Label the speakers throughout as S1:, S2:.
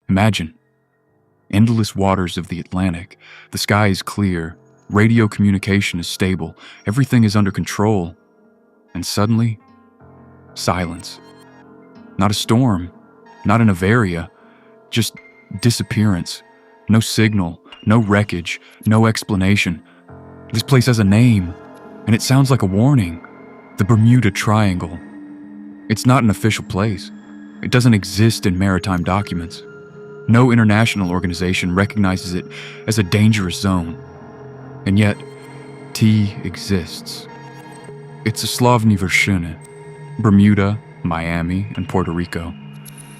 S1: Imagine, endless waters of the Atlantic, the sky is clear, radio communication is stable, everything is under control, and suddenly, silence. Not a storm, not an Avaria, just disappearance. No signal, no wreckage, no explanation. This place has a name, and it sounds like a warning. The Bermuda Triangle. It's not an official place. It doesn't exist in maritime documents. No international organization recognizes it as a dangerous zone. And yet, T exists. It's a Slavny Vershine, Bermuda, Miami, and Puerto Rico.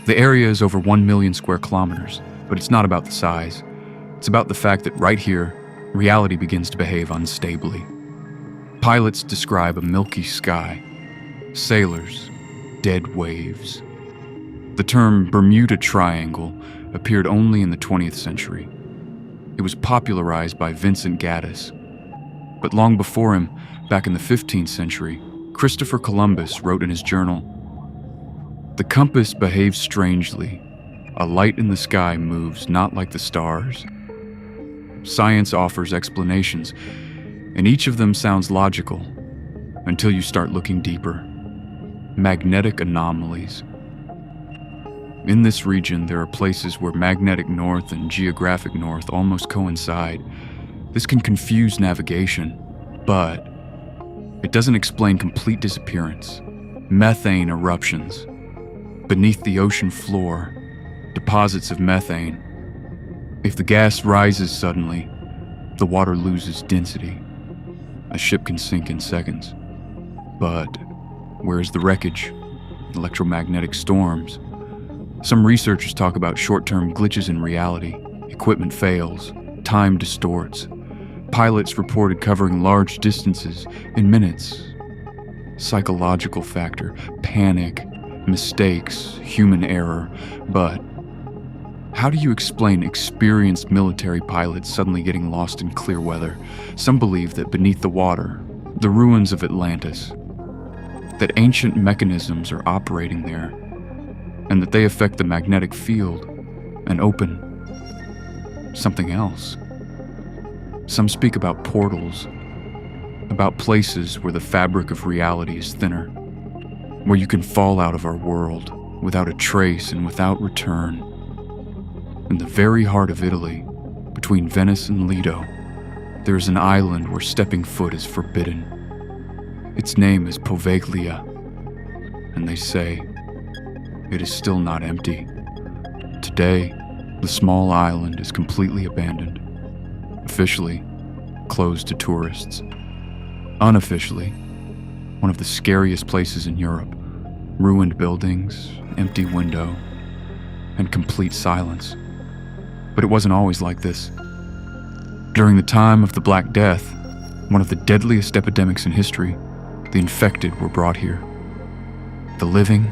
S1: The area is over 1 million square kilometers, but it's not about the size. It's about the fact that right here, reality begins to behave unstably. Pilots describe a milky sky. Sailors, dead waves. The term Bermuda Triangle appeared only in the 20th century. It was popularized by Vincent Gaddis. But long before him, back in the 15th century, Christopher Columbus wrote in his journal, "The compass behaves strangely. A light in the sky moves not like the stars." Science offers explanations, and each of them sounds logical until you start looking deeper. Magnetic anomalies. In this region, there are places where magnetic north and geographic north almost coincide. This can confuse navigation, but it doesn't explain complete disappearance. Methane eruptions. Beneath the ocean floor, deposits of methane. If the gas rises suddenly, the water loses density. A ship can sink in seconds. But where is the wreckage? Electromagnetic storms. Some researchers talk about short-term glitches in reality. Equipment fails. Time distorts. Pilots reported covering large distances in minutes. Psychological factor, panic, mistakes, human error. But how do you explain experienced military pilots suddenly getting lost in clear weather? Some believe that beneath the water, the ruins of Atlantis, that ancient mechanisms are operating there, and that they affect the magnetic field and open something else. Some speak about portals, about places where the fabric of reality is thinner, where you can fall out of our world without a trace and without return. In the very heart of Italy, between Venice and Lido, there is an island where stepping foot is forbidden. Its name is Poveglia, and they say it is still not empty. Today, the small island is completely abandoned, officially closed to tourists. Unofficially, one of the scariest places in Europe. Ruined buildings, empty window, and complete silence. But it wasn't always like this. During the time of the Black Death, one of the deadliest epidemics in history, the infected were brought here. The living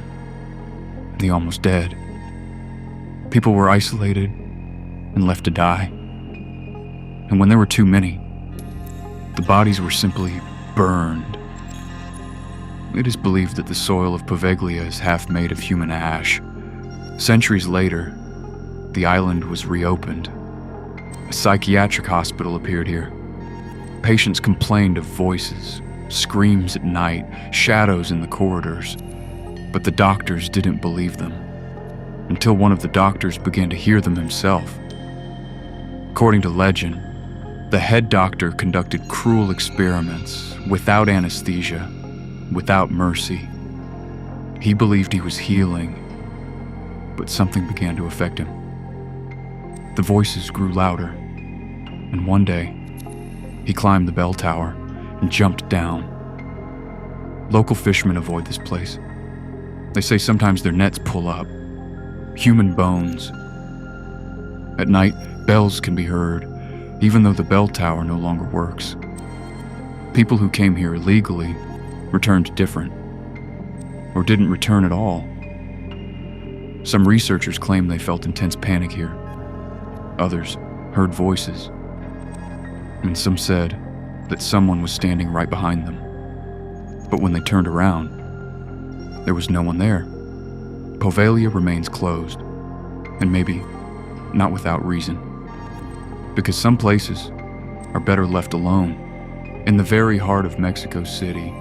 S1: and the almost dead. People were isolated and left to die. And when there were too many, the bodies were simply burned. It is believed that the soil of Poveglia is half made of human ash. Centuries later, the island was reopened. A psychiatric hospital appeared here. Patients complained of voices, screams at night, shadows in the corridors. But the doctors didn't believe them, until one of the doctors began to hear them himself. According to legend, the head doctor conducted cruel experiments without anesthesia, without mercy. He believed he was healing, but something began to affect him. The voices grew louder, and one day, he climbed the bell tower and jumped down. Local fishermen avoid this place. They say sometimes their nets pull up. Human bones. At night, bells can be heard, even though the bell tower no longer works. People who came here illegally returned different, or didn't return at all. Some researchers claim they felt intense panic here. Others heard voices, and some said that someone was standing right behind them. But when they turned around, there was no one there. Poveglia remains closed, and maybe not without reason. Because some places are better left alone. In the very heart of Mexico City,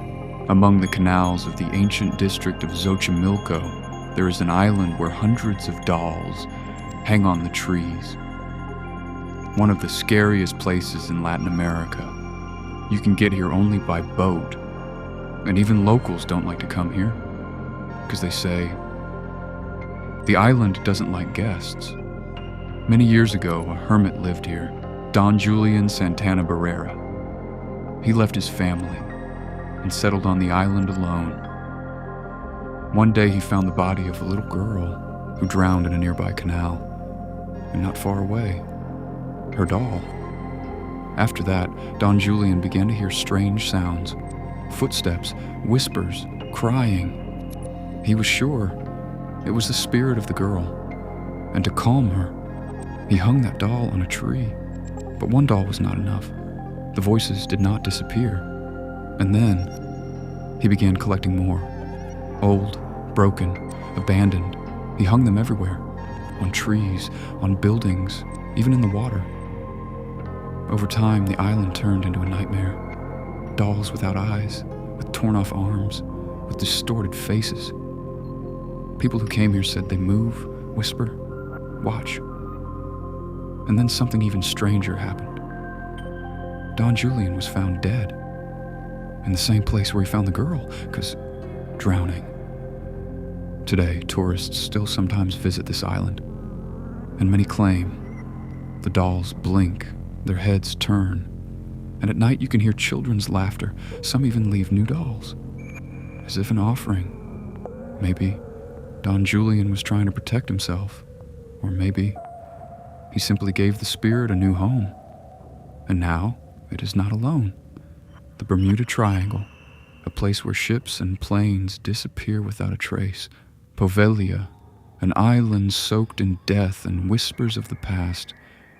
S1: among the canals of the ancient district of Xochimilco, there is an island where hundreds of dolls hang on the trees. One of the scariest places in Latin America. You can get here only by boat, and even locals don't like to come here, because they say, the island doesn't like guests. Many years ago, a hermit lived here, Don Julian Santana Barrera. He left his family and settled on the island alone. One day he found the body of a little girl who drowned in a nearby canal, and not far away, her doll. After that, Don Julian began to hear strange sounds, footsteps, whispers, crying. He was sure it was the spirit of the girl, and to calm her, he hung that doll on a tree. But one doll was not enough. The voices did not disappear. And then he began collecting more. Old, broken, abandoned. He hung them everywhere. On trees, on buildings, even in the water. Over time, the island turned into a nightmare. Dolls without eyes, with torn off arms, with distorted faces. People who came here said they move, whisper, watch. And then something even stranger happened. Don Julian was found dead. In the same place where he found the girl, because drowning. Today, tourists still sometimes visit this island, and many claim the dolls blink, their heads turn, and at night you can hear children's laughter. Some even leave new dolls, as if an offering. Maybe Don Julian was trying to protect himself, or maybe he simply gave the spirit a new home, and now it is not alone. The Bermuda Triangle, a place where ships and planes disappear without a trace. Poveglia, an island soaked in death and whispers of the past.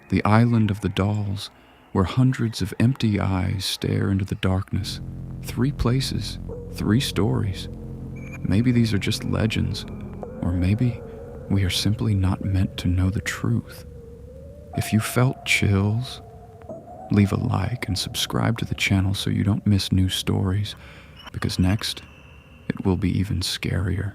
S1: The island of the dolls, where hundreds of empty eyes stare into the darkness. 3 places, 3 stories. Maybe these are just legends, or maybe we are simply not meant to know the truth. If you felt chills, leave a like and subscribe to the channel so you don't miss new stories, because next, it will be even scarier.